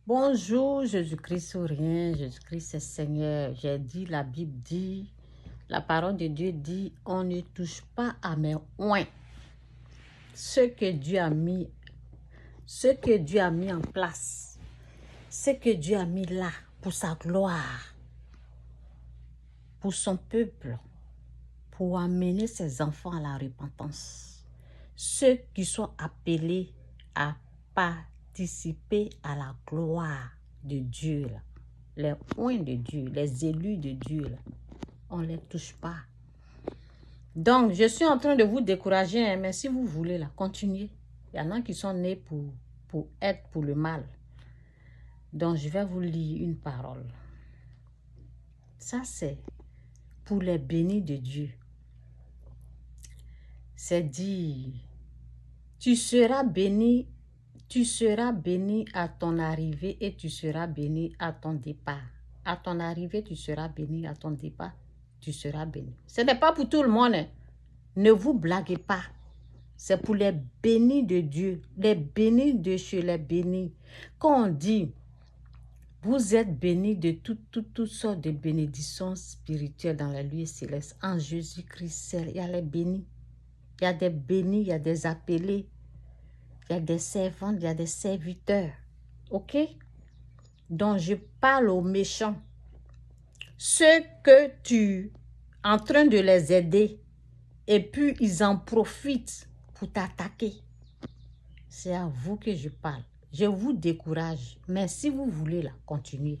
Bonjour, Jésus-Christ ou rien, Jésus-Christ est Seigneur. J'ai dit, la Bible dit, la parole de Dieu dit, on ne touche pas à mes oins. Ce que Dieu a mis en place, ce que Dieu a mis là pour sa gloire, pour son peuple, pour amener ses enfants à la repentance. Ceux qui sont appelés à participer à la gloire de Dieu, là. Les oints de Dieu, les élus de Dieu, là, on ne les touche pas. Donc, je suis en train de vous décourager, hein, mais si vous voulez, là, continuez. Il y en a qui sont nés pour être pour le mal. Donc, je vais vous lire une parole. Ça, c'est pour les bénis de Dieu. C'est dit, tu seras béni à ton arrivée et tu seras béni à ton départ. À ton arrivée, tu seras béni, à ton départ, tu seras béni. Ce n'est pas pour tout le monde. Hein. Ne vous blaguez pas. C'est pour les bénis de Dieu, les bénis de chez les bénis. Quand on dit, vous êtes bénis de toutes sortes de bénédictions spirituelles dans la lieu céleste. En Jésus-Christ, il y a les bénis. Il y a des bénis, il y a des appelés. Il y a des servantes, il y a des serviteurs. OK? Donc, je parle aux méchants. Ceux que tu es en train de les aider et puis ils en profitent pour t'attaquer. C'est à vous que je parle. Je vous décourage. Mais si vous voulez, là, continuez.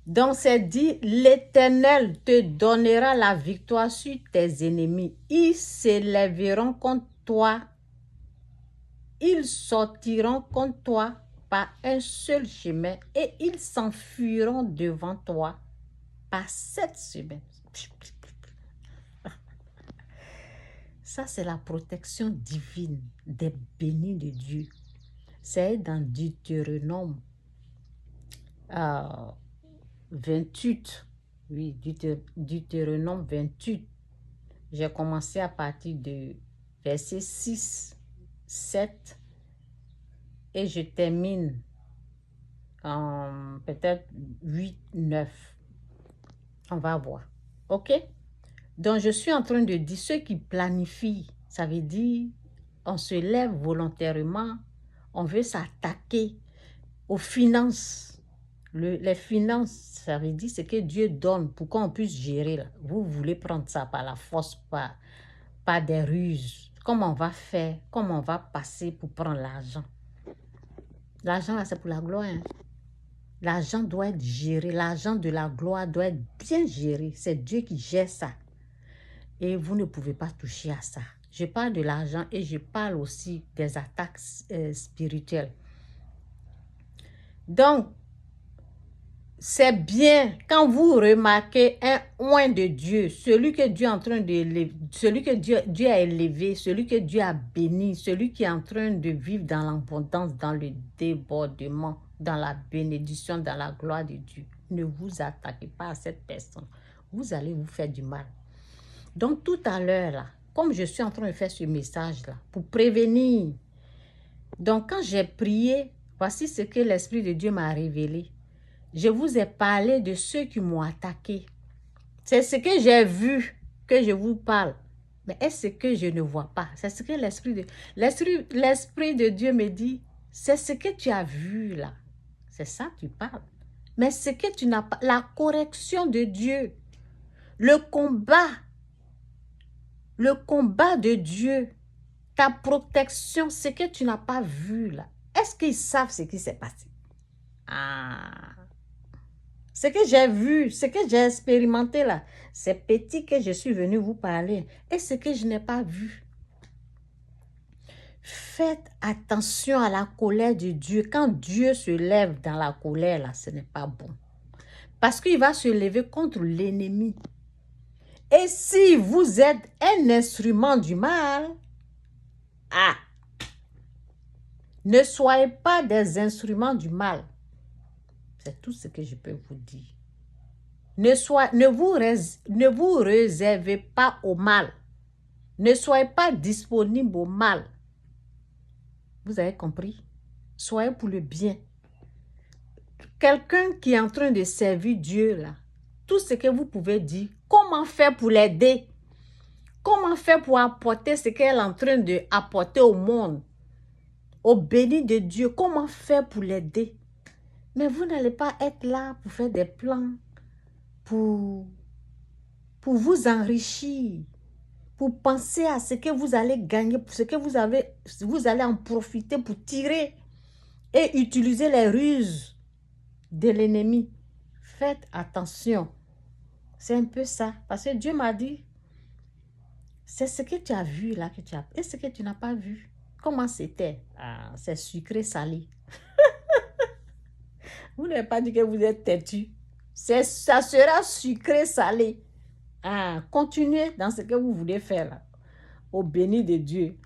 Donc, c'est dit, l'Éternel te donnera la victoire sur tes ennemis. Ils s'élèveront contre toi. Ils sortiront contre toi par un seul chemin et ils s'enfuiront devant toi par 7 chemins. Ça, c'est la protection divine des bénis de Dieu. C'est dans Deutéronome 28. Oui, Deutéronome 28. J'ai commencé à partir de verset 6, 7 et je termine en peut-être 8, 9. On va voir. OK? Donc, je suis en train de dire, ceux qui planifient, ça veut dire, on se lève volontairement, on veut s'attaquer aux finances. Les finances, ça veut dire ce que Dieu donne pour qu'on puisse gérer. Là. Vous voulez prendre ça par la force, par des ruses. Comment on va faire? Comment on va passer pour prendre l'argent? L'argent, là, c'est pour la gloire. Hein? L'argent doit être géré. L'argent de la gloire doit être bien géré. C'est Dieu qui gère ça. Et vous ne pouvez pas toucher à ça. Je parle de l'argent et je parle aussi des attaques spirituelles. Donc, c'est bien quand vous remarquez un oint de Dieu, celui que Dieu est en train d'élever, celui que Dieu a élevé, celui que Dieu a béni, celui qui est en train de vivre dans l'abondance, dans le débordement, dans la bénédiction, dans la gloire de Dieu. Ne vous attaquez pas à cette personne. Vous allez vous faire du mal. Donc, tout à l'heure, là, comme je suis en train de faire ce message-là, pour prévenir. Donc, quand j'ai prié, voici ce que l'Esprit de Dieu m'a révélé. Je vous ai parlé de ceux qui m'ont attaqué. C'est ce que j'ai vu que je vous parle. Mais est-ce que je ne vois pas? C'est ce que l'Esprit de Dieu me dit. C'est ce que tu as vu là. C'est ça que tu parles. Mais ce que tu n'as pas, la correction de Dieu, le combat de Dieu, ta protection, ce que tu n'as pas vu là. Est-ce qu'ils savent ce qui s'est passé? Ce que j'ai vu, ce que j'ai expérimenté là, c'est petit que je suis venue vous parler. Et ce que je n'ai pas vu. Faites attention à la colère de Dieu. Quand Dieu se lève dans la colère là, ce n'est pas bon. Parce qu'il va se lever contre l'ennemi. Et si vous êtes un instrument du mal, ne soyez pas des instruments du mal. C'est tout ce que je peux vous dire. Ne vous réservez pas au mal. Ne soyez pas disponible au mal. Vous avez compris? Soyez pour le bien. Quelqu'un qui est en train de servir Dieu, là, tout ce que vous pouvez dire, comment faire pour l'aider? Comment faire pour apporter ce qu'elle est en train d'apporter au monde, au béni de Dieu? Comment faire pour l'aider? Mais vous n'allez pas être là pour faire des plans, pour vous enrichir, pour penser à ce que vous allez gagner, pour ce que vous allez en profiter pour tirer et utiliser les ruses de l'ennemi. Faites attention. C'est un peu ça. Parce que Dieu m'a dit, c'est ce que tu as vu là que tu as. Et ce que tu n'as pas vu. Comment c'était? Ah, c'est sucré salé. Vous n'avez pas dit que vous êtes têtu. Ça sera sucré salé. Ah, continuez dans ce que vous voulez faire là. Au béni de Dieu.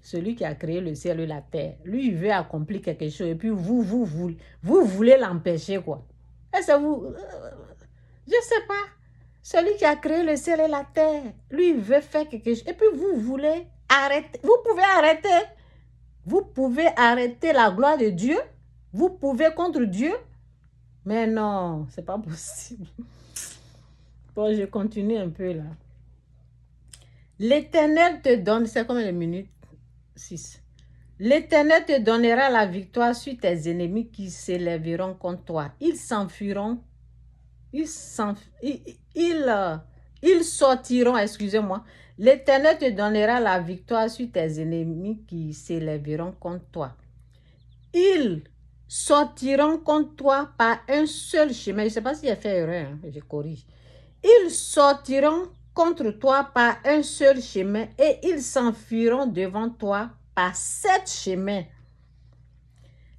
Celui qui a créé le ciel et la terre. Lui, il veut accomplir quelque chose. Et puis vous voulez l'empêcher quoi. Est-ce que vous... je ne sais pas. Celui qui a créé le ciel et la terre. Lui, il veut faire quelque chose. Et puis vous voulez arrêter. Vous pouvez arrêter. Vous pouvez arrêter la gloire de Dieu. Vous pouvez contre Dieu. Mais non, c'est pas possible. Bon, je continue un peu là. L'Éternel te donne, c'est combien de minutes? 6. L'Éternel te donnera la victoire sur tes ennemis qui s'élèveront contre toi. Ils s'enfuiront. Ils sortiront, excusez-moi. L'Éternel te donnera la victoire sur tes ennemis qui s'élèveront contre toi. Ils sortiront contre toi par un seul chemin. Je ne sais pas si j'ai fait erreur, hein, je corrige. Ils sortiront contre toi par un seul chemin et ils s'enfuiront devant toi par 7 chemins.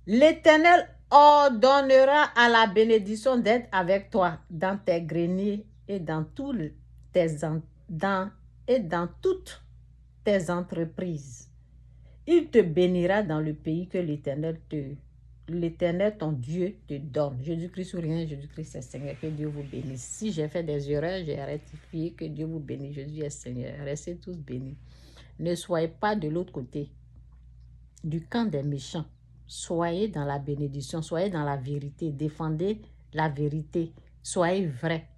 L'Éternel ordonnera à la bénédiction d'être avec toi dans tes greniers et dans toutes tes entreprises. Il te bénira dans le pays que l'Éternel ton Dieu te donne. Jésus-Christ ou rien, Jésus-Christ est Seigneur. Que Dieu vous bénisse. Si j'ai fait des erreurs, j'ai rectifié. Que Dieu vous bénisse. Jésus est Seigneur. Restez tous bénis. Ne soyez pas de l'autre côté, du camp des méchants. Soyez dans la bénédiction. Soyez dans la vérité. Défendez la vérité. Soyez vrai.